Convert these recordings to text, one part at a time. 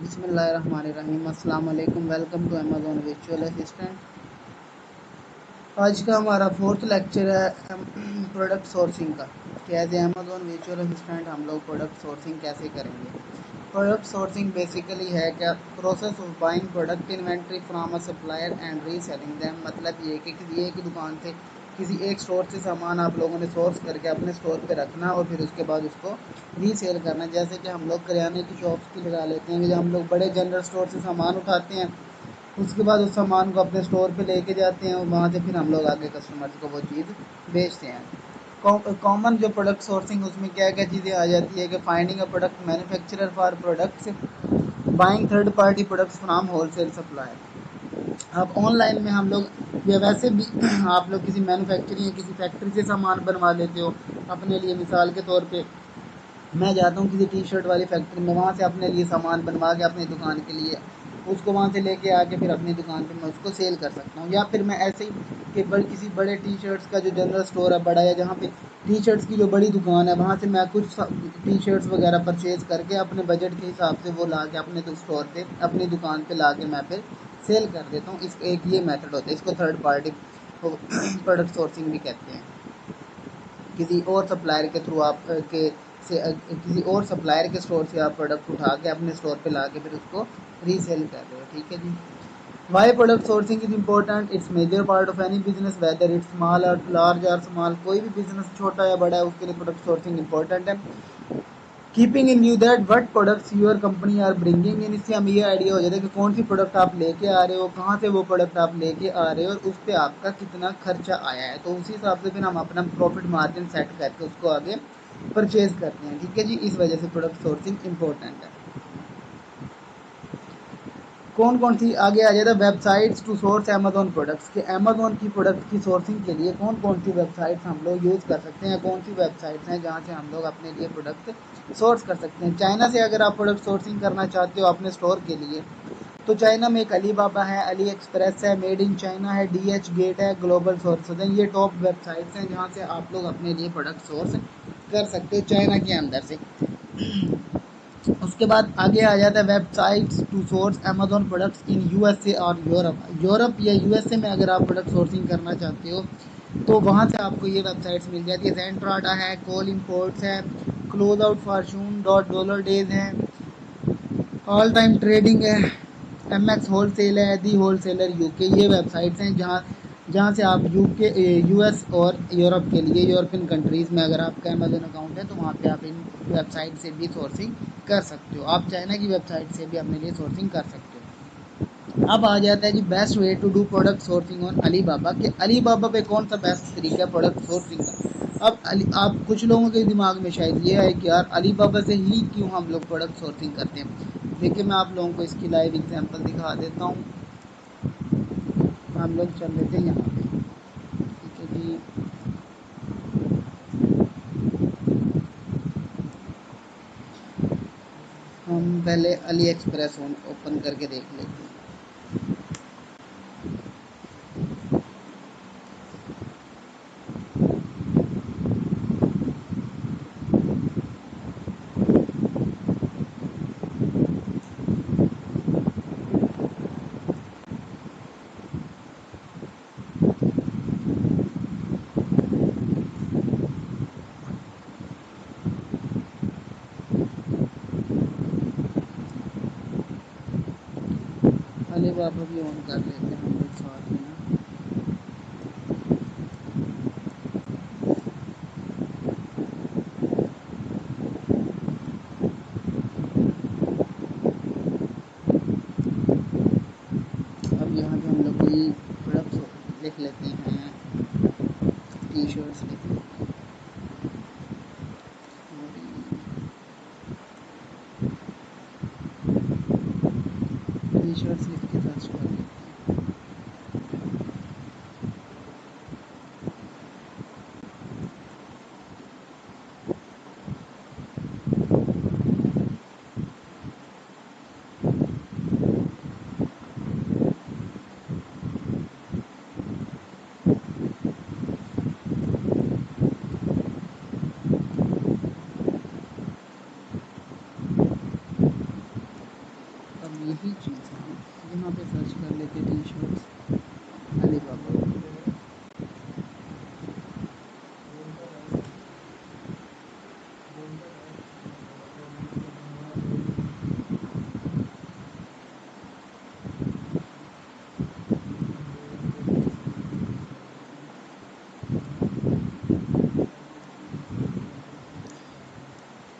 बिस्मिल्लाहिर्रहमानिर्रहीम। अस्सलाम वालेकुम। Welcome to Amazon virtual assistant. आज का हमारा फोर्थ लेक्चर है प्रोडक्ट सोर्सिंग का। कैसे अमेज़ॉन वर्चुअल असिस्टेंट हम लोग प्रोडक्ट सोर्सिंग कैसे करेंगे। प्रोडक्ट सोर्सिंग बेसिकली है क्या, process of buying product inventory from a supplier and reselling them. मतलब ये कि किसी एक दुकान से, किसी एक स्टोर से सामान आप लोगों ने सोर्स करके अपने स्टोर पे रखना और फिर उसके बाद उसको रीसेल करना। जैसे कि हम लोग करियाने की शॉप्स की लगा लेते हैं कि जब हम लोग बड़े जनरल स्टोर से सामान उठाते हैं, उसके बाद उस सामान को अपने स्टोर पे लेके जाते हैं और वहाँ से फिर हम लोग आगे कस्टमर्स को वो चीज़ बेचते हैं। कॉमन जो प्रोडक्ट सोर्सिंग, उसमें क्या क्या चीज़ें आ जाती है कि finding a product manufacturer for products, buying third party products from wholesale supplier. अब ऑनलाइन में हम लोग या वैसे भी आप लोग किसी मैन्युफैक्चरिंग या किसी फैक्ट्री से सामान बनवा लेते हो अपने लिए। मिसाल के तौर पे मैं जाता हूँ किसी टी शर्ट वाली फैक्ट्री में, वहाँ से अपने लिए सामान बनवा के अपनी दुकान के लिए उसको वहाँ से लेके आके फिर अपनी दुकान पे मैं उसको सेल कर सकता हूँ। या फिर मैं ऐसे ही कि किसी बड़े टी शर्ट्स का जो जनरल स्टोर है बड़ा है, जहाँ पे टी शर्ट्स की जो बड़ी दुकान है, वहाँ से मैं कुछ टी शर्ट्स वगैरह परचेज़ करके अपने बजट के हिसाब से वो ला के अपने स्टोर पे अपनी दुकान पे ला के मैं फिर सेल कर देता हूँ। इस एक ये मेथड होता है, इसको थर्ड पार्टी प्रोडक्ट सोर्सिंग भी कहते हैं। किसी और सप्लायर के थ्रू आप के से किसी और सप्लायर के स्टोर से आप प्रोडक्ट उठा के अपने स्टोर पे ला के फिर उसको रीसेल कर रहे हो। ठीक है जी। Why product sourcing is important, it's major part of any business whether it's small or large or small. कोई भी बिजनेस छोटा या बड़ा है उसके लिए प्रोडक्ट सोर्सिंग इंपॉर्टेंट है। Keeping in view that what products your company are bringing in, इससे हमें ये आइडिया हो जाता है कि कौन सी प्रोडक्ट आप लेके आ रहे हो, कहाँ से वो प्रोडक्ट आप लेके आ रहे हो और उस पर आपका कितना खर्चा आया है। तो उसी हिसाब से फिर हम अपना प्रॉफिट मार्जिन सेट करके उसको आगे परचेज करते हैं। ठीक है जी। इस वजह से प्रोडक्ट सोर्सिंग इंपॉर्टेंट है। कौन कौन सी आगे आ जाता है websites to source Amazon products के। अमेजोन की प्रोडक्ट की सोर्सिंग के लिए कौन कौन सी वेबसाइट्स हम लोग यूज़ कर सकते हैं, कौन सी वेबसाइट्स हैं जहाँ से हम लोग अपने लिए प्रोडक्ट सोर्स कर सकते हैं। चाइना से अगर आप प्रोडक्ट सोर्सिंग करना चाहते हो अपने स्टोर के लिए, तो चाइना में एक अली बाबा है, अली एक्सप्रेस है, मेड इन चाइना है, DH गेट है, ग्लोबल सोर्स है। ये टॉप वेबसाइट्स हैं जहाँ से आप लोग अपने लिए प्रोडक्ट सोर्स कर सकते हो चाइना के अंदर से। उसके बाद आगे आ जाता है websites to source Amazon products in USA और यूरोप या USA में अगर आप प्रोडक्ट सोर्सिंग करना चाहते हो तो वहाँ से आपको ये वेबसाइट्स मिल जाती है। जेंट्राडा है, कोल इम्पोर्ट्स है, close out Fortune dot dollar days है, ऑल टाइम ट्रेडिंग है, MX होलसेल है, दी होलसेलर UK। ये वेबसाइट्स हैं जहाँ जहाँ से आप US और यूरोप के लिए, यूरोपियन कंट्रीज़ में अगर आपका अमेजोन अकाउंट है तो वहाँ पे आप इन वेबसाइट से भी सोर्सिंग कर सकते हो। आप चाइना की वेबसाइट से भी अपने लिए सोर्सिंग कर सकते हो। अब आ जाता है जी best way to do product sourcing on Alibaba के। अली बाबा पे कौन सा बेस्ट तरीका है प्रोडक्ट सोर्सिंग का। अब आप कुछ लोगों के दिमाग में शायद ये है कि यार अली बाबा से ही क्यों हम लोग प्रोडक्ट सोर्सिंग करते हैं। देखिए मैं आप लोगों को इसकी लाइव एग्जांपल दिखा देता हूँ। हम लोग चल लेते हैं यहाँ पे। ठीक है जी। हम पहले अली एक्सप्रेस ओपन करके देख लेते हैं। अली बाबा भी ऑन कर लेते हैं हम लोग साथ में ना। अब यहाँ पे हम लोग कोई प्रोडक्ट लिख लेते हैं, टी शर्ट्स लिख लेते हैं। टी शर्ट्स लिख के सर्च कर लेते हैं। यही चीज़ है, यहाँ पे सर्च कर लेते टी शर्ट्स अलीबाबा।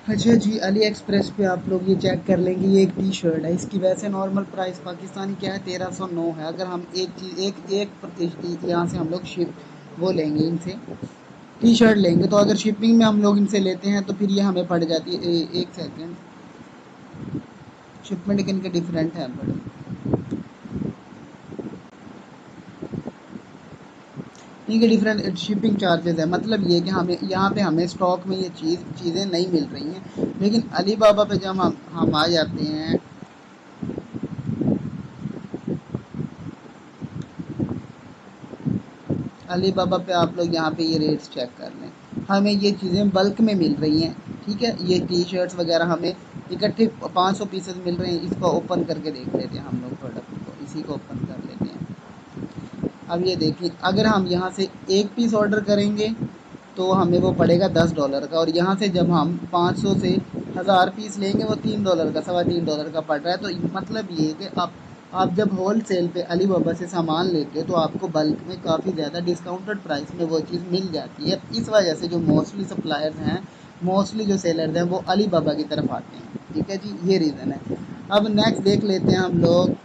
अच्छा जी, अली एक्सप्रेस पे आप लोग ये चेक कर लेंगे, ये एक टी शर्ट है, इसकी वैसे नॉर्मल प्राइस पाकिस्तानी क्या है 1309 है। अगर हम एक चीज़ एक यहाँ से हम लोग शिप वो लेंगे इनसे टी शर्ट लेंगे, तो अगर शिपिंग में हम लोग इनसे लेते हैं तो फिर ये हमें पड़ जाती है एक सेकेंड, शिपमेंट के इनके डिफरेंट है बड़े। इनके डिफरेंट शिपिंग चार्जेस है, मतलब ये कि हमें यहाँ पे हमें स्टॉक में ये चीज़ें नहीं मिल रही हैं। लेकिन अलीबाबा पे जब हम आ जाते हैं, अलीबाबा पे आप लोग यहाँ पे ये रेट्स चेक कर लें, हमें ये चीज़ें बल्क में मिल रही हैं। ठीक है, ये टी शर्ट्स वगैरह हमें इकट्ठे 500 पीसेस मिल रहे हैं। इसको ओपन करके देख लेते हैं हम लोग, प्रोडक्ट को इसी को ओपन कर लेते हैं। अब ये देखिए, अगर हम यहाँ से एक पीस ऑर्डर करेंगे तो हमें वो पड़ेगा $10 का, और यहाँ से जब हम 500 से 1000 पीस लेंगे वो $3 का, $3.25 का पड़ रहा है। तो मतलब ये है कि आप जब होल सेल पे अलीबाबा से सामान लेते हो तो आपको बल्क में काफ़ी ज़्यादा डिस्काउंटेड प्राइस में वो चीज़ मिल जाती है। इस वजह से जो मोस्टली सप्लायर्स हैं, मोस्टली जो सेलर्स हैं, वो अलीबाबा की तरफ आते हैं। ठीक है जी, ये रीज़न है। अब नेक्स्ट देख लेते हैं हम लोग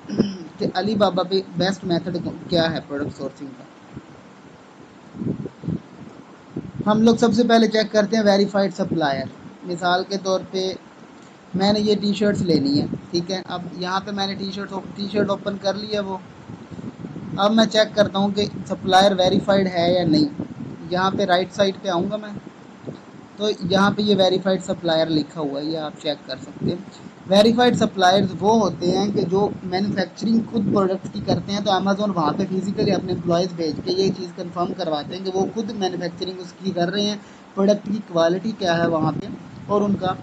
कि अलीबाबा पे बेस्ट मेथड क्या है प्रोडक्ट सोर्सिंग का। हम लोग सबसे पहले चेक करते हैं वेरीफाइड सप्लायर। मिसाल के तौर पे मैंने ये टी शर्ट्स लेनी है, ठीक है। अब यहाँ पे मैंने टी शर्ट ओपन कर लिया वो। अब मैं चेक करता हूँ कि सप्लायर वेरीफाइड है या नहीं। यहाँ पे राइट साइड पे आऊँगा मैं, तो यहाँ पे ये वेरीफाइड सप्लायर लिखा हुआ है, ये आप चेक कर सकते हैं। वेरीफाइड सप्लायर्स वो होते हैं कि जो मैन्युफैक्चरिंग खुद प्रोडक्ट्स की करते हैं, तो अमेज़ॉन वहाँ पे फिजिकली अपने एम्प्लॉयज़ भेज के ये चीज़ कंफर्म करवाते हैं कि वो खुद मैन्युफैक्चरिंग उसकी कर रहे हैं, प्रोडक्ट की क्वालिटी क्या है वहाँ पे, और उनका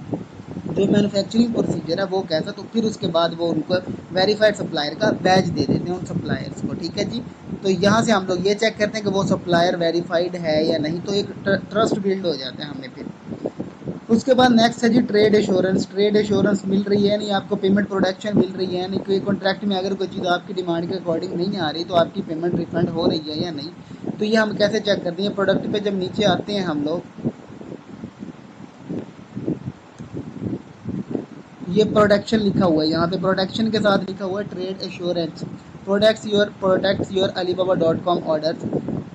जो मैन्युफैक्चरिंग प्रोसीजर है वो कैसा। तो फिर उसके बाद वो उनको वेरीफाइड सप्लायर का बैज दे देते हैं उन सप्लायर्स को। ठीक है जी, तो यहाँ से हम लोग ये चेक करते हैं कि वो सप्लायर वेरीफाइड है या नहीं, तो एक ट्रस्ट बिल्ड हो जाता है हमें फिर। उसके बाद नेक्स्ट है जी ट्रेड एश्योरेंस। ट्रेड एश्योरेंस मिल रही है नहीं, आपको पेमेंट प्रोटेक्शन मिल रही है नहीं, कोई कॉन्ट्रैक्ट में अगर कोई चीज़ आपकी डिमांड के अकॉर्डिंग नहीं आ रही तो आपकी पेमेंट रिफंड हो रही है या नहीं। तो ये हम कैसे चेक करते हैं, प्रोडक्ट पे जब नीचे आते हैं हम लोग, ये प्रोडक्शन लिखा हुआ है, यहाँ पे प्रोडक्शन के साथ लिखा हुआ है trade assurance, products your alibaba.com orders,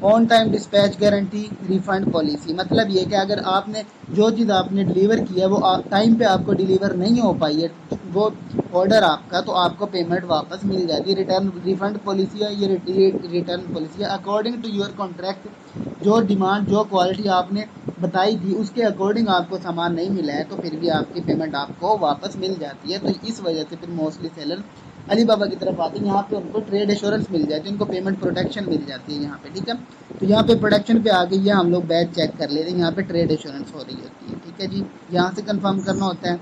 on time dispatch guarantee, refund policy. मतलब ये कि अगर आपने जो चीज़ आपने डिलीवर किया है वो टाइम पे आपको डिलीवर नहीं हो पाई है वो ऑर्डर आपका, तो आपको पेमेंट वापस मिल जाती है। रिटर्न रिफंड पॉलिसी है, ये रिटर्न पॉलिसी है अकॉर्डिंग टू योर कॉन्ट्रैक्ट। जो डिमांड जो क्वालिटी आपने बताई थी उसके अकॉर्डिंग आपको सामान नहीं मिला है तो फिर भी आपकी पेमेंट आपको वापस मिल जाती है। तो इस वजह से फिर मोस्टली सेलर अलीबाबा की तरफ आते हैं, यहाँ पे उनको ट्रेड एश्योरेंस मिल जाती है, उनको पेमेंट प्रोटेक्शन मिल जाती है यहाँ पे। ठीक है, तो यहाँ पे प्रोडक्शन पे आके ये हम लोग बैच चेक कर लेते हैं, यहाँ पे ट्रेड एश्योरेंस हो रही होती है। ठीक है जी, यहाँ से कंफर्म करना होता है।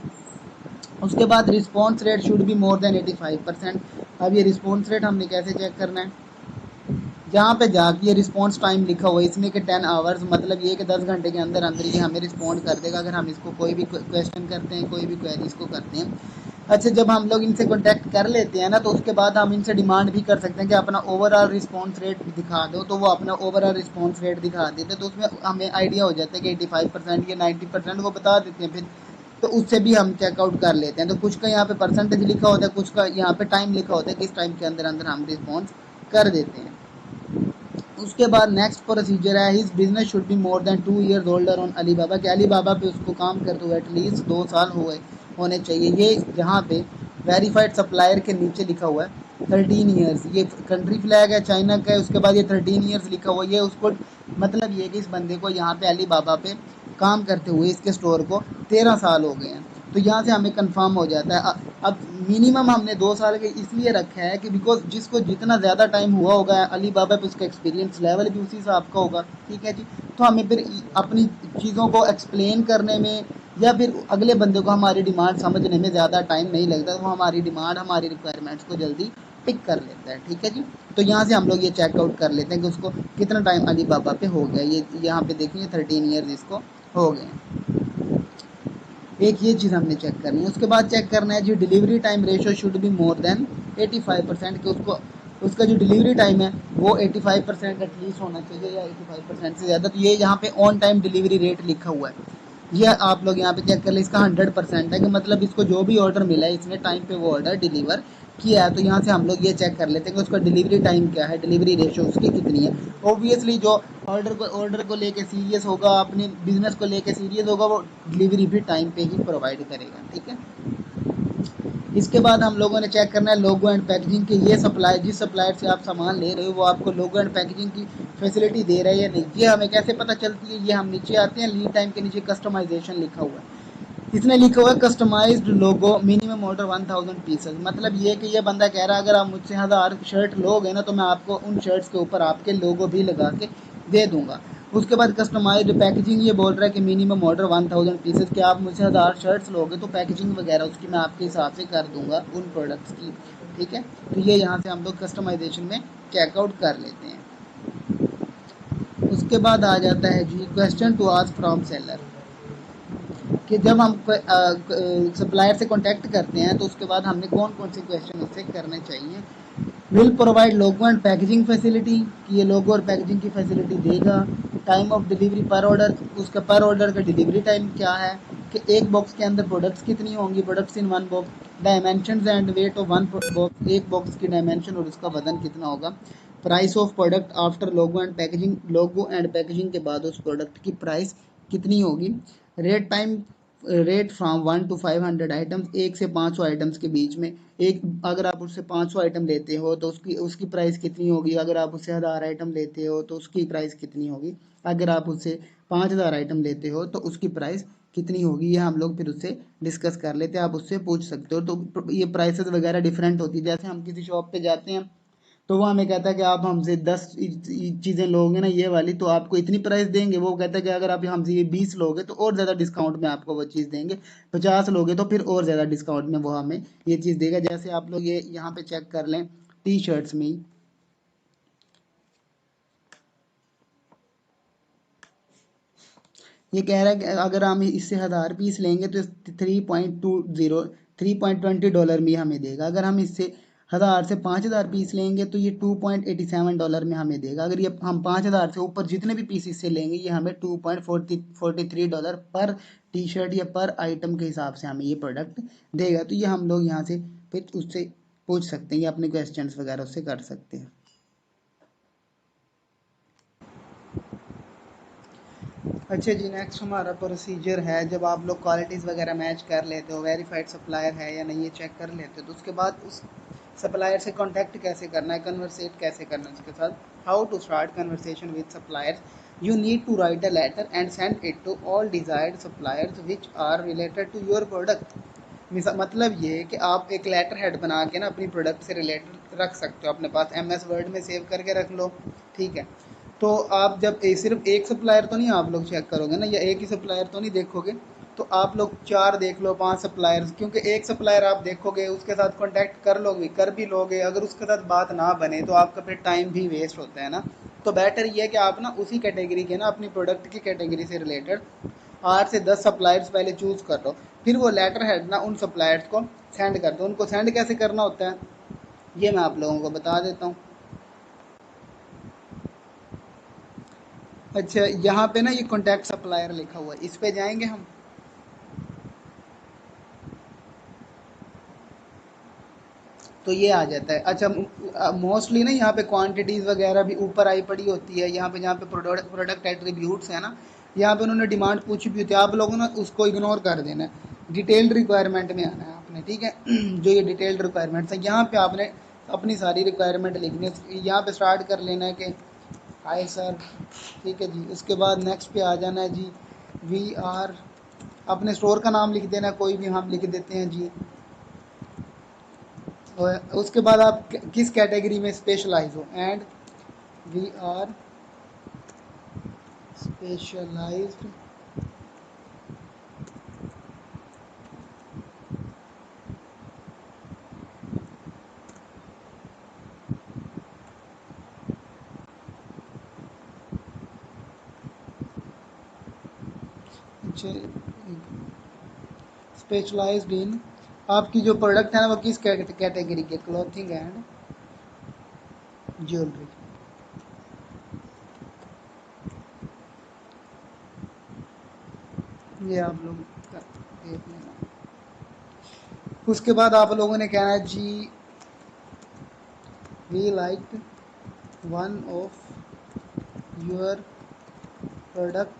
उसके बाद response rate should be more than 85%। अब ये रिस्पॉन्स रेट हमने कैसे चेक करना है, जहाँ पे जाके ये रिस्पॉन्स टाइम लिखा हुआ है इसमें कि 10 आवर्स, मतलब ये कि 10 घंटे के अंदर अंदर ये हमें रिस्पॉन्ड कर देगा अगर हम इसको कोई भी क्वेश्चन करते हैं, कोई भी क्वेरी इसको करते हैं। अच्छा, जब हम लोग इनसे कॉन्टैक्ट कर लेते हैं ना, तो उसके बाद हम इनसे डिमांड भी कर सकते हैं कि अपना ओवरऑल रिस्पॉन्स रेट दिखा दो, तो वो अपना ओवरऑल रिस्पॉन्स रेट दिखा देते हैं। तो उसमें हमें आइडिया हो जाता है कि 85% या 90% वो बता देते हैं फिर, तो उससे भी हम चेकआउट कर लेते हैं। तो कुछ का यहाँ पे परसेंटेज लिखा होता है, कुछ का यहाँ पे टाइम लिखा होता है, किस टाइम के अंदर अंदर हम रिस्पॉन्स कर देते हैं। उसके बाद नेक्स्ट प्रोसीजर है, his business should be more then 2 years older on Alibaba, कि अलीबाबा पे उसको काम करते हुए एटलीस्ट 2 साल हुए होने चाहिए। ये यहाँ पे वेरीफाइड सप्लायर के नीचे लिखा हुआ है 13 ईयर्स, ये कंट्री फ्लैग है चाइना का है। उसके बाद ये 13 ईयर्स लिखा हुआ है, ये उसको मतलब ये कि इस बंदे को यहाँ पे अलीबाबा पे काम करते हुए इसके स्टोर को 13 साल हो गए हैं। तो यहाँ से हमें कंफर्म हो जाता है। अब मिनिमम हमने 2 साल के इसलिए रखा है कि बिकॉज जिसको जितना ज़्यादा टाइम हुआ होगा अली बाबा पे उसका एक्सपीरियंस लेवल भी उसी हिसाब का होगा। ठीक है जी, तो हमें फिर अपनी चीज़ों को एक्सप्लेन करने में या फिर अगले बंदे को हमारी डिमांड समझने में ज़्यादा टाइम नहीं लगता, वो हमारी डिमांड हमारी रिक्वायरमेंट्स को जल्दी पिक कर लेता है। ठीक है जी। तो यहाँ से हम लोग ये चेकआउट कर लेते हैं कि उसको कितना टाइम अली बाबा पे हो गया। ये यहाँ पे देखेंगे 13 ईयर्स इसको हो गए। एक ये चीज़ हमने चेक करनी है। उसके बाद चेक करना है जी delivery time ratio should be more than 85%, कि उसको उसका जो डिलीवरी टाइम है वो 85% एटलीस्ट होना चाहिए या 85% से ज़्यादा। तो ये यहाँ पे ऑन टाइम डिलीवरी रेट लिखा हुआ है, ये आप लोग यहाँ पे चेक कर ले, इसका 100% है कि मतलब इसको जो भी ऑर्डर मिला है इसने टाइम पे वो ऑर्डर डिलीवर किया है। तो यहाँ से हम लोग ये चेक कर लेते हैं कि उसका डिलीवरी टाइम क्या है, डिलीवरी रेशो उसकी कितनी है। ऑब्वियसली जो ऑर्डर को लेके सीरियस होगा, अपने बिजनेस को लेके सीरियस होगा, वो डिलीवरी भी टाइम पे ही प्रोवाइड करेगा। ठीक है। इसके बाद हम लोगों ने चेक करना है लोगो एंड पैकेजिंग के, ये सप्लाई जिस सप्लायर से आप सामान ले रहे हो वो आपको लोगो एंड पैकेजिंग की फैसिलिटी दे रहा है या नहीं। ये हमें कैसे पता चलती है, ये हम नीचे आते हैं, लीड टाइम के नीचे कस्टमाइजेशन लिखा हुआ है, इसने लिखा हुआ है कस्टमाइज्ड लोगो मिनिमम ऑर्डर 1000 पीसेज। मतलब ये कि ये बंदा कह रहा है अगर आप मुझसे 1000 शर्ट लोगे ना तो मैं आपको उन शर्ट्स के ऊपर आपके लोगो भी लगा के दे दूंगा। उसके बाद कस्टमाइज्ड पैकेजिंग, ये बोल रहा है कि मिनिमम ऑर्डर 1000 पीसेज, कि आप मुझसे 1000 शर्ट्स लोगे तो पैकेजिंग वगैरह उसकी मैं आपके हिसाब से कर दूंगा उन प्रोडक्ट्स की। ठीक है। तो ये यहाँ से हम लोग कस्टमाइजेशन में चेकआउट कर लेते हैं। उसके बाद आ जाता है जी question to ask from seller, कि जब हम सप्लायर से कांटेक्ट करते हैं तो उसके बाद हमने कौन कौन से क्वेश्चन उससे करने चाहिए। Will provide logo and packaging facility, कि ये लोगो और पैकेजिंग की फैसिलिटी देगा। टाइम ऑफ डिलीवरी पर ऑर्डर, उसका पर ऑर्डर का डिलीवरी टाइम क्या है, कि एक बॉक्स के अंदर प्रोडक्ट्स कितनी होंगी, products in one box, dimension and weight of one box, एक बॉक्स की डायमेंशन और उसका वजन कितना होगा। Price of product after logo and packaging, logo and packaging के बाद उस प्रोडक्ट की प्राइस कितनी होगी। Rate time, rate from 1 to 500 items, 1 से 500 आइटम्स के बीच में। एक अगर आप उससे 500 आइटम लेते हो तो उसकी उसकी प्राइस कितनी होगी, अगर आप उससे 1000 आइटम लेते हो तो उसकी प्राइस कितनी होगी, अगर आप उससे 5000 आइटम लेते हो तो उसकी प्राइस कितनी होगी। ये हम लोग फिर उससे डिस्कस कर लेते हैं, आप उससे पूछ सकते हो। तो ये प्राइसेस वगैरह डिफरेंट होती है, जैसे हम किसी शॉप पे जाते हैं तो वो हमें कहता है कि आप हमसे 10 चीज़ें लोगे ना ये वाली तो आपको इतनी प्राइस देंगे। वो कहता है कि अगर आप हमसे ये 20 लोगे तो और ज़्यादा डिस्काउंट में आपको वो चीज़ देंगे, 50 लोगे तो फिर और ज़्यादा डिस्काउंट में वो हमें ये चीज़ देगा। जैसे आप लोग ये यहाँ पे चेक कर लें टी शर्ट्स में ही, ये कह रहा है कि अगर हम इससे 1000 पीस लेंगे तो 3.20 में हमें देगा। अगर हम इससे 1000 से 5000 पीस लेंगे तो ये $2.87 में हमें देगा। अगर ये हम 5000 से ऊपर जितने भी पीस इससे लेंगे ये हमें $2.43 पर टी शर्ट या पर आइटम के हिसाब से हमें ये प्रोडक्ट देगा। तो ये हम लोग यहाँ से फिर उससे पूछ सकते हैं या अपने क्वेश्चन वगैरह उससे कर सकते हैं। अच्छा जी, नेक्स्ट हमारा प्रोसीजर है, जब आप लोग क्वालिटीज़ वगैरह मैच कर लेते हो, वेरीफाइड सप्लायर है या नहीं ये चेक कर लेते हो, तो उसके बाद उस सप्लायर से कांटेक्ट कैसे करना है, कन्वर्सेट कैसे करना है उसके साथ। How to start conversation with suppliers, you need to write a letter and send it to all desired suppliers which are related to your product. मतलब ये है कि आप एक लेटर हेड बना के ना अपनी प्रोडक्ट से रिलेटेड रख सकते हो अपने पास, MS वर्ड में सेव करके रख लो। ठीक है। तो आप जब सिर्फ एक सप्लायर तो नहीं आप लोग चेक करोगे ना, या एक ही सप्लायर तो नहीं देखोगे, तो आप लोग 4 देख लो, 5 सप्लायर्स, क्योंकि एक सप्लायर आप देखोगे उसके साथ कांटेक्ट कर भी लोगे, अगर उसके साथ बात ना बने तो आपका फिर टाइम भी वेस्ट होता है ना। तो बेटर ये है कि आप ना उसी कैटेगरी के ना अपनी प्रोडक्ट की कैटेगरी से रिलेटेड 8 से 10 सप्लायर्स पहले चूज़ कर लो, फिर वो लेटर हेड ना उन सप्लायर्स को सेंड कर दो। उनको सेंड कैसे करना होता है ये मैं आप लोगों को बता देता हूँ। अच्छा, यहाँ पे ना ये कॉन्टैक्ट सप्लायर लिखा हुआ है, इस पे जाएंगे हम। तो ये आ जाता है। अच्छा, मोस्टली ना यहाँ पे क्वांटिटीज़ वगैरह भी ऊपर आई पड़ी होती है, यहाँ पे जहाँ पे प्रोडक्ट प्रोडक्ट एट्रीब्यूट्स है ना, यहाँ पे उन्होंने डिमांड पूछी भी होती है, आप लोगों ने उसको इग्नोर कर देना है, डिटेल्ड रिक्वायरमेंट में आना है आपने। ठीक है। जो ये डिटेल्ड रिक्वायरमेंट्स है यहाँ पे आपने अपनी सारी रिक्वायरमेंट लिखनी है, यहाँ पे स्टार्ट कर लेना है कि हाय सर। ठीक है जी। उसके बाद नेक्स्ट पे आ जाना है जी, वी आर, अपने स्टोर का नाम लिख देना, कोई भी हम लिख देते हैं जी। और उसके बाद आप किस कैटेगरी में स्पेशलाइज हो, and we are specialised specialised in, आपकी जो प्रोडक्ट है ना वो किस कैटेगरी के, क्लॉथिंग एंड ज्वेलरी। ये आप लोग देख लेना। उसके बाद आप लोगों ने कहना है जी we like one of your product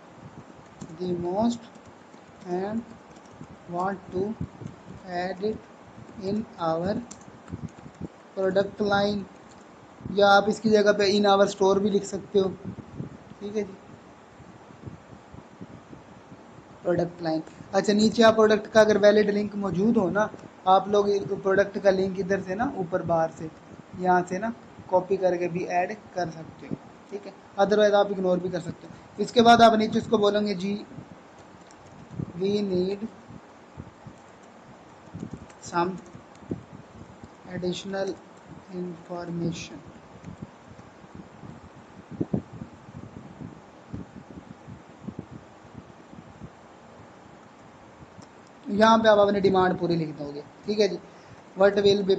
the most and want to add it in our product line, या आप इसकी जगह पे इन आवर स्टोर भी लिख सकते हो। ठीक है जी, प्रोडक्ट लाइन। अच्छा, नीचे आप प्रोडक्ट का अगर वैलिड लिंक मौजूद हो ना, आप लोग प्रोडक्ट का लिंक इधर से ना, ऊपर बाहर से यहाँ से ना कॉपी करके भी ऐड कर सकते हो। ठीक है, अदरवाइज आप इग्नोर भी कर सकते हो। इसके बाद आप नीचे उसको बोलेंगे जी we need some additional information. यहाँ पे आप अपनी डिमांड पूरी लिख दोगे। ठीक है जी, what will be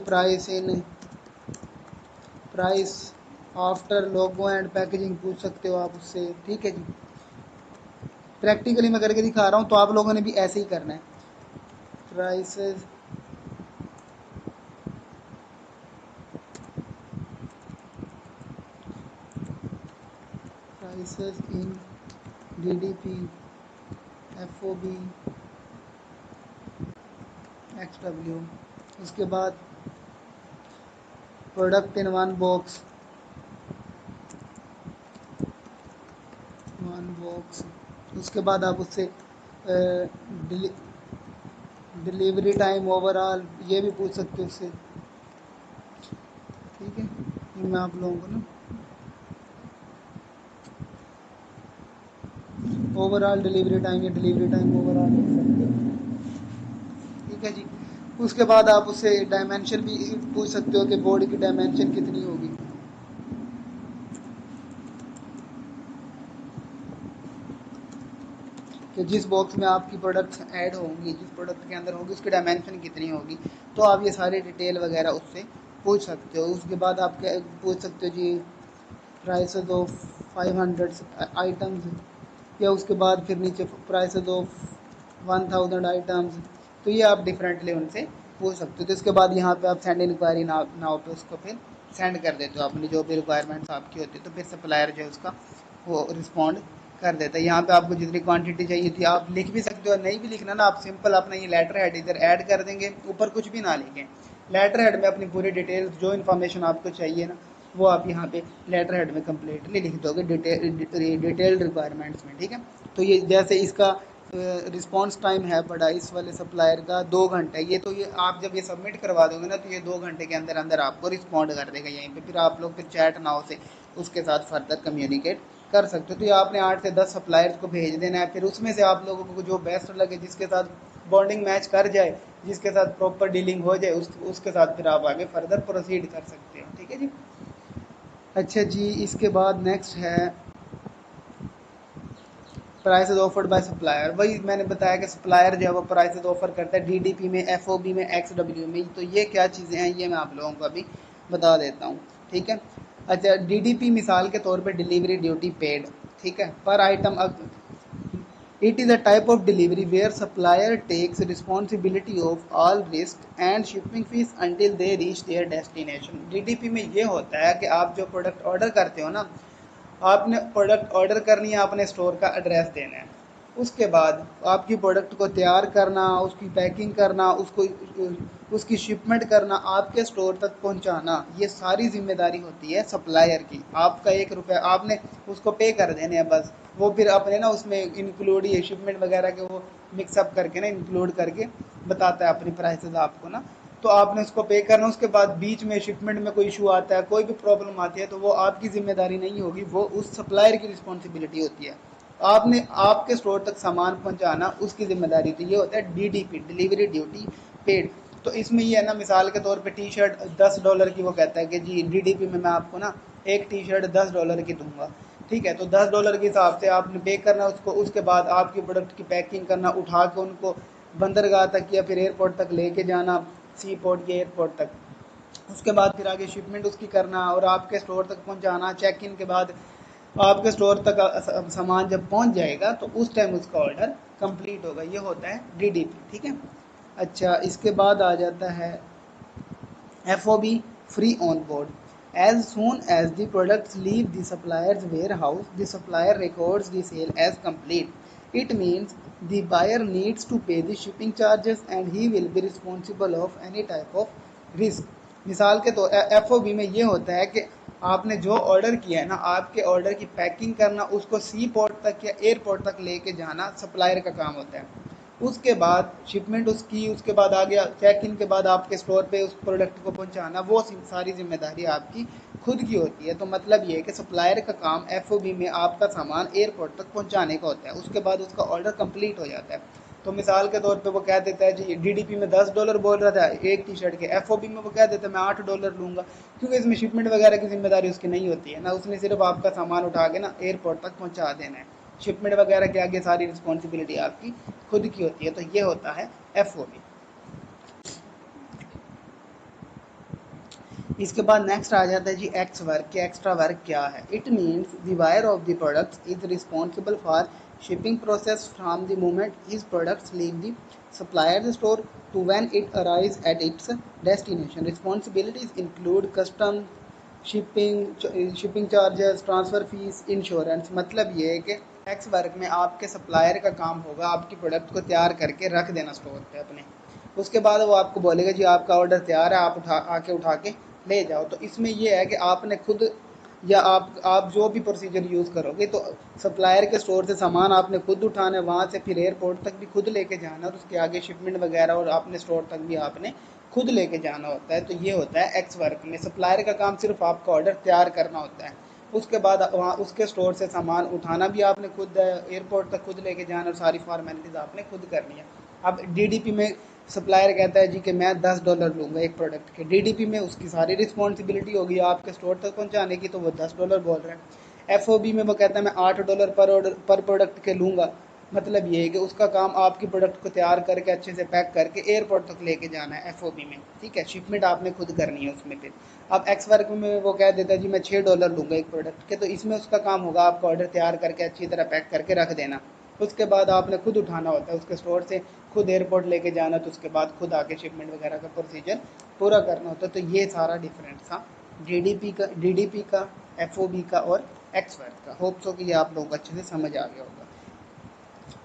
price after logo and packaging पूछ सकते हो आप उससे। ठीक है जी, प्रैक्टिकली मैं करके दिखा रहा हूँ, तो आप लोगों ने भी ऐसे ही करना है। Prices prices in DDP, FOB, XW। उसके बाद प्रोडक्ट इन वन बॉक्स, उसके बाद आप उससे डिलीवरी टाइम ओवरऑल ये भी पूछ सकते हो उससे। ठीक है, ये मैं आप लोगों को ना ओवरऑल डिलीवरी टाइम या डिलीवरी टाइम ओवरऑल लिख सकते हो। ठीक है जी, उसके बाद आप उससे डायमेंशन भी पूछ सकते हो कि बोर्ड की डायमेंशन कितनी होगी। कि जिस बॉक्स में आपकी प्रोडक्ट्स ऐड होंगी, जिस प्रोडक्ट के अंदर होगी, उसकी डायमेंशन कितनी होगी। तो आप ये सारी डिटेल वगैरह उससे पूछ सकते हो। उसके बाद आप क्या पूछ सकते हो जी प्राइसेस ऑफ 500 आइटम्स, या उसके बाद फिर नीचे प्राइसेस ऑफ 1000 आइटम्स। तो ये आप डिफरेंटली उनसे पूछ सकते हो। तो इसके बाद यहाँ पे आप सेंड इंक्वायरी नाउ पे उसको फिर सेंड कर देते हो अपनी जो भी रिक्वायरमेंट्स आपकी होती है। तो फिर सप्लायर जो है उसका वो रिस्पॉन्ड कर देता है। यहाँ पे आपको जितनी क्वांटिटी चाहिए थी आप लिख भी सकते हो, नहीं भी लिखना ना, आप सिंपल अपना ये लेटर हेड इधर ऐड कर देंगे, ऊपर कुछ भी ना लिखें। लेटर हेड में अपनी पूरी डिटेल्स जो इन्फॉर्मेशन आपको चाहिए ना वो आप यहाँ पे लेटर हेड में कम्प्लीटली लिख दोगे डिटेल्ड रिक्वायरमेंट्स में। ठीक है, तो ये जैसे इसका रिस्पॉन्स टाइम है बड़ा इस वाले सप्लायर का 2 घंटे। ये तो ये आप जब ये सबमिट करवा दोगे ना तो ये 2 घंटे के अंदर अंदर आपको रिस्पॉन्ड कर देगा यहीं पे। फिर आप लोग फिर चैट नाउ से उसके साथ फर्दर कम्युनिकेट कर सकते हो। तो ये आपने 8 से 10 सप्लायर्स को भेज देना है। फिर उसमें से आप लोगों को जो बेस्ट लगे, जिसके साथ बॉन्डिंग मैच कर जाए, जिसके साथ प्रॉपर डीलिंग हो जाए, उसके साथ फिर आप आगे फर्दर प्रोसीड कर सकते हो। ठीक है जी। अच्छा जी, इसके बाद नेक्स्ट है प्राइसेस ऑफर्ड बाय सप्लायर। वही मैंने बताया कि सप्लायर जो है वो प्राइसेस ऑफर करता है DDP में, FOB में, XW में। तो ये क्या चीज़ें हैं ये मैं आप लोगों को अभी बता देता हूँ। ठीक है, अच्छा DDP मिसाल के तौर पे डिलीवरी ड्यूटी पेड। ठीक है, पर item it is a type of delivery where supplier takes responsibility of all risk and shipping fees until they reach their destination. DDP में ये होता है कि आप जो प्रोडक्ट ऑर्डर करते हो ना, आपने प्रोडक्ट ऑर्डर करनी है, आपने स्टोर का एड्रेस देना है, उसके बाद आपकी प्रोडक्ट को तैयार करना, उसकी पैकिंग करना, उसकी शिपमेंट करना, आपके स्टोर तक पहुंचाना, ये सारी जिम्मेदारी होती है सप्लायर की। आपका 1 रुपया आपने उसको पे कर देने हैं बस। वो फिर अपने ना उसमें इंक्लूड ये शिपमेंट वगैरह के वो मिक्सअप करके ना इंक्लूड करके बताता है अपनी प्राइसेस आपको ना। तो आपने उसको पे करना। उसके बाद बीच में शिपमेंट में कोई इशू आता है, कोई भी प्रॉब्लम आती है, तो वो आपकी जिम्मेदारी नहीं होगी, वो उस सप्लायर की रिस्पॉन्सिबिलिटी होती है। आपने आपके स्टोर तक सामान पहुंचाना उसकी जिम्मेदारी थी। ये होता है DDP, डिलीवरी ड्यूटी पेड। तो इसमें ये है ना, मिसाल के तौर पे टी-शर्ट $10 की, वो कहता है कि जी DDP में मैं आपको ना एक टी-शर्ट $10 की दूंगा। ठीक है। तो $10 के हिसाब से आपने पे करना उसको, उसके बाद आपकी प्रोडक्ट की पैकिंग करना, उठा के उनको बंदरगाह तक या फिर एयरपोर्ट तक लेके जाना, सी पोर्ट या एयरपोर्ट तक, उसके बाद फिर आगे शिपमेंट उसकी करना और आपके स्टोर तक पहुंचाना। चेक इन के बाद आपके स्टोर तक सामान जब पहुंच जाएगा तो उस टाइम उसका ऑर्डर कंप्लीट होगा। ये होता है डीडीपी, ठीक है। अच्छा, इसके बाद आ जाता है FOB, free on board. As soon as the products leave the supplier's warehouse, the supplier records the sale as complete. It means the buyer needs to pay the shipping charges and he will be responsible of any type of risk. मिसाल के तो FOB में ये होता है कि आपने जो ऑर्डर किया है ना, आपके ऑर्डर की पैकिंग करना, उसको सी पोर्ट तक या एयरपोर्ट तक लेके जाना सप्लायर का काम होता है। उसके बाद शिपमेंट उसकी, उसके बाद आ गया चेक इन के बाद आपके स्टोर पे उस प्रोडक्ट को पहुंचाना, वो सारी जिम्मेदारी आपकी खुद की होती है। तो मतलब ये है कि सप्लायर का काम FOB में आपका सामान एयरपोर्ट तक पहुंचाने का होता है, उसके बाद उसका ऑर्डर कंप्लीट हो जाता है। तो मिसाल के तौर पे वो कह देता है जी, डीडीपी में $10 बोल रहा था एक टी शर्ट के, FOB में वो कह देता है मैं $8 लूँगा, क्योंकि इसमें शिपमेंट वगैरह की जिम्मेदारी उसकी नहीं होती है ना, उसने सिर्फ आपका सामान उठा के ना एयरपोर्ट तक पहुँचा देना है। शिपमेंट वगैरह के आगे सारी रिस्पॉन्सिबिलिटी आपकी खुद की होती है। तो ये होता है FOB। इसके बाद नेक्स्ट आ जाता है जी एक्स वर्क। कि एक्स्ट्रा वर्क क्या है? It means the buyer of the products is responsible for shipping process from the moment his products leave the supplier's store to when it arrives at its destination. Responsibilities include custom, shipping charges, transfer fees, insurance. मतलब ये है कि x work में आपके supplier का काम होगा आपकी प्रोडक्ट को तैयार करके रख देना स्टोर पे अपने, उसके बाद वो आपको बोलेगा जी आपका ऑर्डर तैयार है, आप उठा के ले जाओ। तो इसमें ये है कि आपने खुद या आप जो भी प्रोसीजर यूज़ करोगे, तो सप्लायर के स्टोर से सामान आपने खुद उठाना है, वहाँ से फिर एयरपोर्ट तक भी खुद लेके जाना, और उसके आगे शिपमेंट वगैरह और अपने स्टोर तक भी आपने खुद लेके जाना होता है। तो ये होता है एक्स वर्क में। सप्लायर का काम सिर्फ आपका ऑर्डर तैयार करना होता है, उसके बाद वहाँ उसके स्टोर से सामान उठाना भी आपने खुद है, एयरपोर्ट तक खुद लेके जाना और सारी फॉर्मेलिटीज़ आपने खुद करनी है। अब डीडीपी में सप्लायर कहता है जी कि मैं $10 लूँगा एक प्रोडक्ट के, डीडीपी में उसकी सारी रिस्पॉन्सिबिलिटी होगी आपके स्टोर तक पहुँचाने की, तो वो $10 बोल रहा है। FOB में वो कहता है मैं $8 पर प्रोडक्ट के लूँगा। मतलब ये है कि उसका काम आपकी प्रोडक्ट को तैयार करके अच्छे से पैक करके एयरपोर्ट तक लेके जाना है FOB में, ठीक है। शिपमेंट आपने खुद करनी है उसमें फिर। अब एक्स वर्क में वो कह देता है जी मैं $6 लूँगा एक प्रोडक्ट के, तो इसमें उसका काम होगा आपका ऑर्डर तैयार करके अच्छी तरह पैक करके रख देना, उसके बाद आपने खुद उठाना होता है उसके स्टोर से, खुद एयरपोर्ट लेके जाना, तो उसके बाद खुद आके शिपमेंट वगैरह का प्रोसीजर पूरा करना होता है। तो ये सारा डिफरेंस था डीडीपी का, FOB का और एक्स वर्क का। होप सो कि ये आप लोगों को अच्छे से समझ आ गया होगा।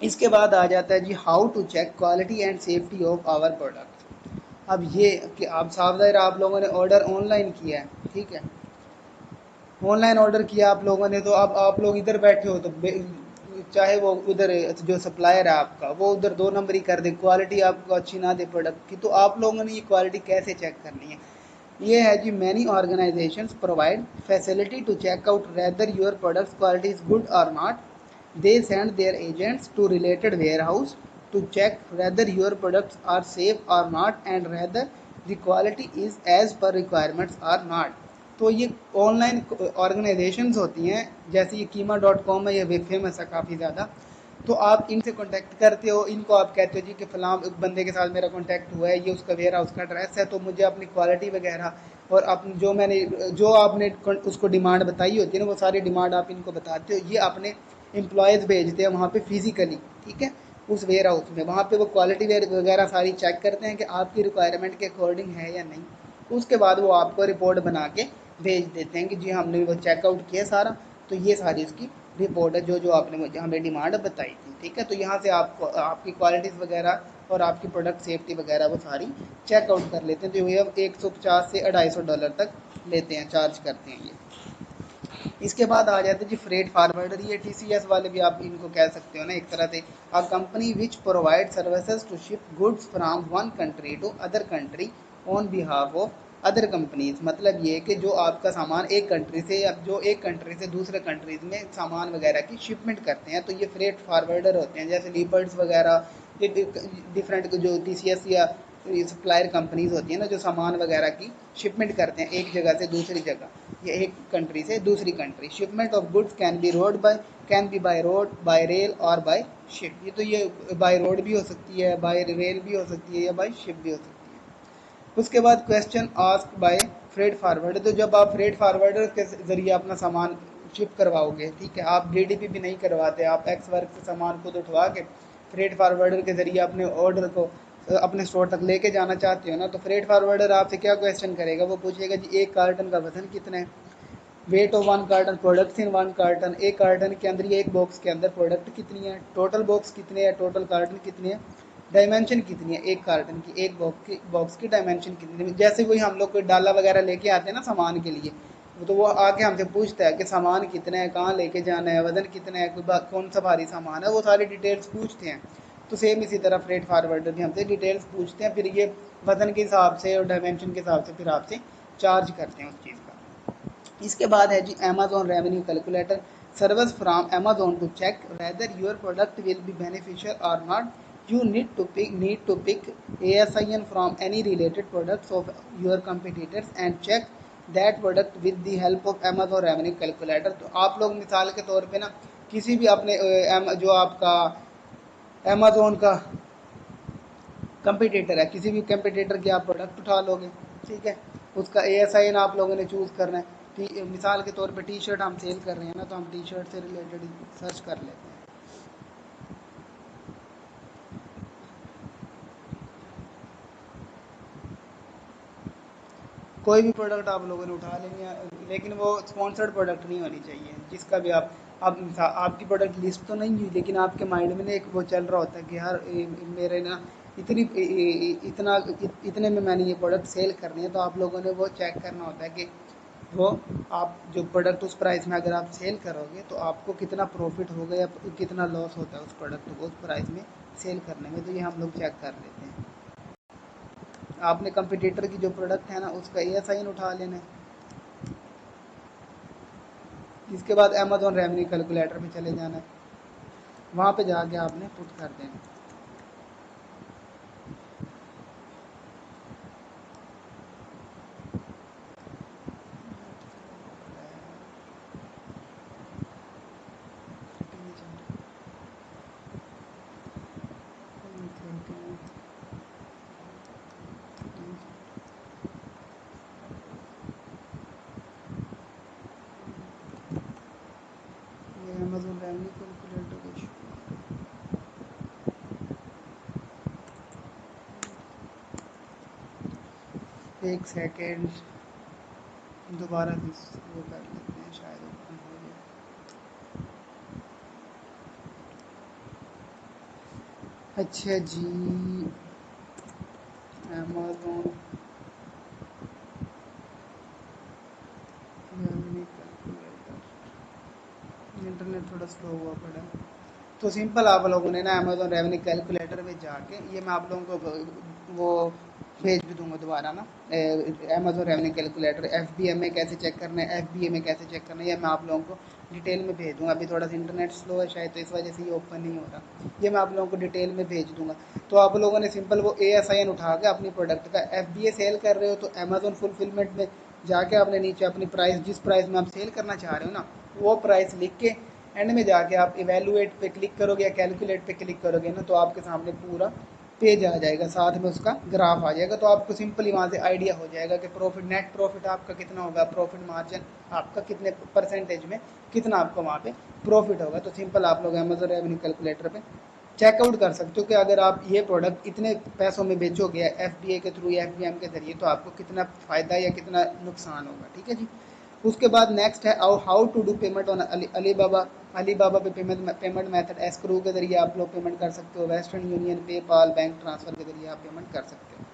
इसके बाद आ जाता है जी how to check quality and safety of our product. अब ये कि आप सावधान, आप लोगों ने ऑर्डर ऑनलाइन किया है, ठीक है, ऑनलाइन ऑर्डर किया आप लोगों ने, तो अब आप लोग इधर बैठे हो, तो चाहे वो उधर जो सप्लायर है आपका वो उधर 2 नंबरी कर दे, क्वालिटी आपको अच्छी ना दे प्रोडक्ट की, तो आप लोगों ने ये क्वालिटी कैसे चेक करनी है? ये है जी, many organisations provide facility to check out rather your products quality is good or not. They send their agents to related warehouse to check whether your products are safe or not and whether the quality is as per requirements or not. तो ये online organisations होती हैं, जैसे ये कीमा.com है, ये भी famous है काफ़ी ज़्यादा। तो आप इनसे कांटेक्ट करते हो, इनको आप कहते हो जी कि फ़लाँ बंदे के साथ मेरा कांटेक्ट हुआ है, ये उसका वेयर हाउस का एड्रेस है, तो मुझे अपनी क्वालिटी वगैरह और अपनी जो आपने उसको डिमांड बताई होती है ना, वो सारी डिमांड आप इनको बताते हो। ये अपने एम्प्लॉयज़ भेजते हैं वहाँ पे फिज़िकली, ठीक है, उस वेयर हाउस में। वहाँ पे वो क्वालिटी वगैरह सारी चेक करते हैं कि आपकी रिक्वायरमेंट के अकॉर्डिंग है या नहीं। उसके बाद वो आपको रिपोर्ट बना के भेज देते हैं कि जी हमने वो चेकआउट किया सारा, तो ये सारी उसकी रिपोर्ट है जो आपने मुझे हमें डिमांड बताई थी, ठीक है। तो यहाँ से आपको आपकी क्वालिटीज़ वगैरह और आपकी प्रोडक्ट सेफ्टी वगैरह वो सारी चेकआउट कर लेते हैं। तो ये अब 150 से $250 तक लेते हैं, चार्ज करते हैं ये। इसके बाद आ जाते हैं जी फ्रेट फारवर्डर। ये TCS वाले भी आप इनको कह सकते हो ना एक तरह से। A company which provide services to ship goods from one country to other country on behalf of other companies. मतलब ये कि जो आपका सामान एक कंट्री से या जो एक कंट्री से दूसरे कंट्रीज में सामान वगैरह की शिपमेंट करते हैं, तो ये फ्रेट फारवर्डर होते हैं। जैसे लीपर्ड्स वगैरह, ये डिफरेंट जो TCS या सप्लायर कंपनीज होती है ना, जो सामान वगैरह की शिपमेंट करते हैं एक जगह से दूसरी जगह या एक कंट्री से दूसरी country. Shipment of goods can be by road, bye rail और बाय शिप। ये बाय रोड भी हो सकती है, बाय रेल भी हो सकती है, या बाय शिप भी हो सकती है। उसके बाद question ask by freight forward, तो जब आप फ्रेट फारवर्डर के ज़रिए अपना सामान शिप करवाओगे, ठीक है, आप डीडीपी भी नहीं करवाते, आप एक्स वर्क से सामान खुद उठवा के फ्रेट फारवर्डर के ज़रिए अपने ऑर्डर को अपने स्टोर तक लेके जाना चाहते हो ना, तो फ्रेट फारवर्डर आपसे क्या क्वेश्चन करेगा, वो पूछेगा जी एक कार्टन का वजन कितना है, weight of one carton, products in one carton, एक कार्टन के अंदर या एक बॉक्स के अंदर प्रोडक्ट कितनी है, टोटल बॉक्स कितने हैं, टोटल कार्टन कितनी है, डायमेंशन कितनी है एक कार्टन की, एक बॉक्स की डायमेंशन कितनी है। जैसे वही हम लोग कोई डाला वगैरह लेके आते हैं ना सामान के लिए, तो वो आके हमसे पूछता है कि सामान कितना है, कहाँ लेके जाना है, वजन कितना है, कौन सा भारी सामान है, वो सारी डिटेल्स पूछते हैं। तो सेम इसी तरह फ्रेट फारवर्डर भी हमसे डिटेल्स पूछते हैं, फिर ये वजन के हिसाब से और डायमेंशन के हिसाब से फिर आपसे चार्ज करते हैं उस चीज़ का। इसके बाद है जी Amazon revenue calculator, service from Amazon to check whether your product will be beneficial or not. You need to pick ASIN from any related products of your competitors and check that product with the help of Amazon Revenue Calculator। तो आप लोग मिसाल के तौर पे ना किसी भी अपने जो आपका अमेजोन का कंपटीटर है, किसी भी कंपटीटर की आप प्रोडक्ट उठा लोगे, ठीक है, उसका ASIN आप लोगों ने चूज़ करना है। मिसाल के तौर पे टी शर्ट हम सेल कर रहे हैं ना, तो हम टी शर्ट से रिलेटेड सर्च कर लेते हैं। कोई भी प्रोडक्ट आप लोगों ने उठा लेनी है, लेकिन वो स्पॉन्सर्ड प्रोडक्ट नहीं होनी चाहिए, जिसका भी आप आपकी प्रोडक्ट लिस्ट तो नहीं हुई, लेकिन आपके माइंड में ना एक वो चल रहा होता है कि यार मेरे ना इतनी इतना इतने में मैंने ये प्रोडक्ट सेल करनी है, तो आप लोगों ने वो चेक करना होता है कि वो आप जो प्रोडक्ट उस प्राइस में अगर आप सेल करोगे तो आपको कितना प्रॉफिट होगा या कितना लॉस होता है उस प्रोडक्ट को उस प्राइस में सेल करने में, तो ये हम लोग चेक कर लेते हैं। आपने कंपटीटर की जो प्रोडक्ट है ना, उसका ASIN उठा लेना है। इसके बाद अमेजोन रेवेन्यू कैलकुलेटर पे चले जाना है, वहाँ पे जाके आपने पुट कर देना है। ये अमेजोन रेवेन्यू कैलकुलेटर एक सेकेंड दोबारा वो कर लेते हैं, शायद ओपन हो जाए। अच्छा जी, अमेजोन रेवेन्यू कैलकुलेटर, इंटरनेट थोड़ा स्लो हुआ पड़ा है, तो सिंपल आप लोगों ने ना अमेजोन रेवेन्यू कैलकुलेटर में जाके, ये मैं आप लोगों को वो भेज भी दूंगा दोबारा ना, अमेजोन रेवेन्यू कैलकुलेटर FBA में कैसे चेक करना है, FBA में कैसे चेक करना है, ये मैं आप लोगों को डिटेल में भेज दूंगा। अभी थोड़ा सा इंटरनेट स्लो है शायद, तो इस वजह से ये ओपन नहीं हो रहा, ये मैं आप लोगों को डिटेल में भेज दूंगा। तो आप लोगों ने सिंपल वो ASIN उठा के अपनी प्रोडक्ट का, FBA सेल कर रहे हो तो अमेजोन फुलफिलमेंट में जाके आपने नीचे अपनी प्राइस, जिस प्राइस में आप सेल करना चाह रहे हो ना, वो प्राइस लिख के एंड में जाके आप इवेलुएट पे क्लिक करोगे या कैलकुलेट पे क्लिक करोगे ना, तो आपके सामने पूरा पेज आ जाएगा, साथ में उसका ग्राफ आ जाएगा, तो आपको सिंपली वहाँ से आइडिया हो जाएगा कि प्रॉफिट, नेट प्रॉफिट आपका कितना होगा, प्रॉफिट मार्जिन आपका कितने परसेंटेज में कितना आपको वहाँ पे प्रॉफिट होगा। तो सिंपल आप लोग अमेजोन रेवेन्यू कैलकुलेटर पे चेकआउट कर सकते हो कि अगर आप ये प्रोडक्ट इतने पैसों में बेचोगे FBA के थ्रू या FBM के जरिए, तो आपको कितना फ़ायदा या कितना नुकसान होगा, ठीक है जी। उसके बाद नेक्स्ट है how to do payment on Alibaba पे पेमेंट मेथड एस्क्रू के जरिए आप लोग पेमेंट कर सकते हो, Western Union, PayPal, bank transfer के जरिए आप पेमेंट कर सकते हो।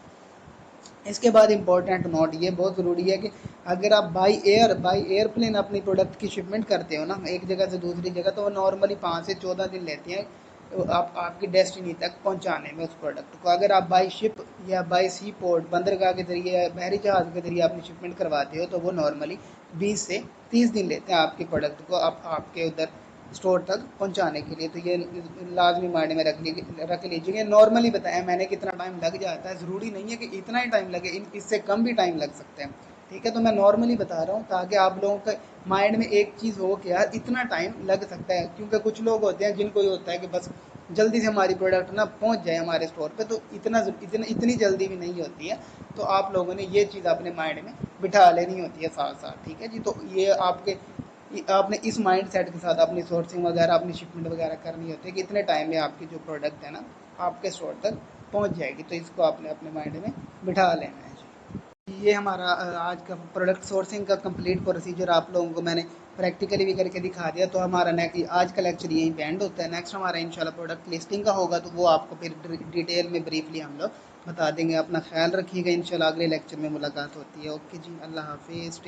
इसके बाद इंपॉर्टेंट नोट, ये बहुत ज़रूरी है कि अगर आप बाई एयरप्लेन अपनी प्रोडक्ट की शिपमेंट करते हो ना एक जगह से दूसरी जगह, तो वो नॉर्मली 5 से 14 दिन लेते हैं आपकी डेस्टिनी तक पहुंचाने में उस प्रोडक्ट को। अगर आप बाई शिप या बाई सी पोर्ट, बंदरगाह के जरिए या बहरी जहाज़ के जरिए अपनी शिपमेंट करवाते हो, तो वो नॉर्मली 20 से 30 दिन लेते हैं आपकी प्रोडक्ट को आपके उधर स्टोर तक पहुंचाने के लिए। तो ये लाजमी मायने में रख लीजिए। नॉर्मली बताया मैंने कितना टाइम लग जाता है, ज़रूरी नहीं है कि इतना ही टाइम लगे, इससे कम भी टाइम लग सकते हैं। ठीक है, तो मैं नॉर्मली बता रहा हूँ ताकि आप लोगों के माइंड में एक चीज़ हो कि यार इतना टाइम लग सकता है, क्योंकि कुछ लोग होते हैं जिनको ये होता है कि बस जल्दी से हमारी प्रोडक्ट ना पहुंच जाए हमारे स्टोर पे, तो इतनी जल्दी भी नहीं होती है। तो आप लोगों ने ये चीज़ अपने माइंड में बिठा लेनी होती है साथ साथ। ठीक है जी, तो ये आपने इस माइंड सेट के साथ अपनी सोर्सिंग वगैरह, अपनी शिपमेंट वगैरह करनी होती है कि इतने टाइम में आपकी जो प्रोडक्ट है ना आपके स्टोर तक पहुंच जाएगी। तो इसको आपने अपने माइंड में बिठा लेना है जी। ये हमारा आज का प्रोडक्ट सोर्सिंग का कंप्लीट प्रोसीजर आप लोगों को मैंने प्रैक्टिकली भी करके दिखा दिया। तो हमारा नेक्स्ट आज का लेक्चर यहीं पे एंड होता है। नेक्स्ट हमारा इंशाल्लाह प्रोडक्ट लिस्टिंग का होगा, तो वो आपको फिर डिटेल में ब्रीफली हम लोग बता देंगे। अपना ख्याल रखिएगा, इंशाल्लाह अगले लेक्चर में मुलाकात होती है। ओके जी, अल्लाह हाफिज़।